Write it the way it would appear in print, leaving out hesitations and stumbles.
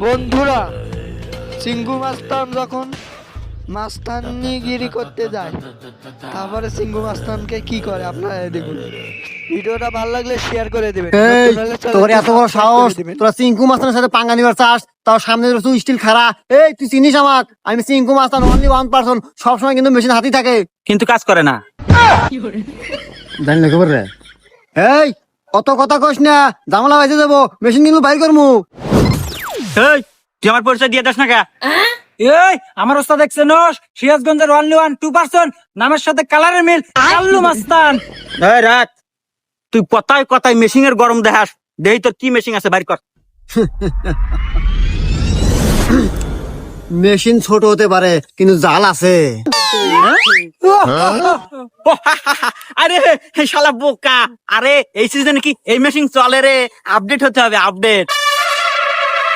বন্ধুরা, সিংহু মাস্তান যখন মাস্তানিগিরি করতে যায়, তারপরে সিংহু মাস্তানকে কি করে আপনারা দেখুন। ভিডিওটা ভালো লাগলে শেয়ার করে দেবেন। এই নতুন হলে তোর চ্যানেলটি এত বড় সাবস্ক্রাইব সাহস, করে দিবেন। তোরা চিঙ্কু মাস্তানের সাথে পাঙ্গা নিবার চাস, তাও সামনে তুই স্টিল খাড়া। এই তুই চিনিস আমাক? আমি চিঙ্কু মাস্তান, অনলি ওয়ান পারসন, সবসময় কিন্তু মেশিন হাতি থাকে, কিন্তু কাজ করে না। জানি না খবর রে। এই অত কথা কইস না, জামালা বাইতে যাবো, মেশিন কিন্তু বাইর করমু। এই তুই আমার পরিচয় দিয়ে দাস না কে? এই আমার ওস্তাদ দেখছেন সিরাজগঞ্জের 1-2% নামের সাথে কালারের মিল কাল্লু মাস্তান। এই রাখ, তুই কথায় কথায় মেশিং এর গরম দেখাস। দেই তোর কি মেশিং আছে বাইর কর। মেশিন ছোট হতে পারে কিন্তু জাল আছে। আরে শালা বোকা, আরে এই সিজনে কি এই মেশিন চলে রে? আপডেট হতে হবে, আপডেট।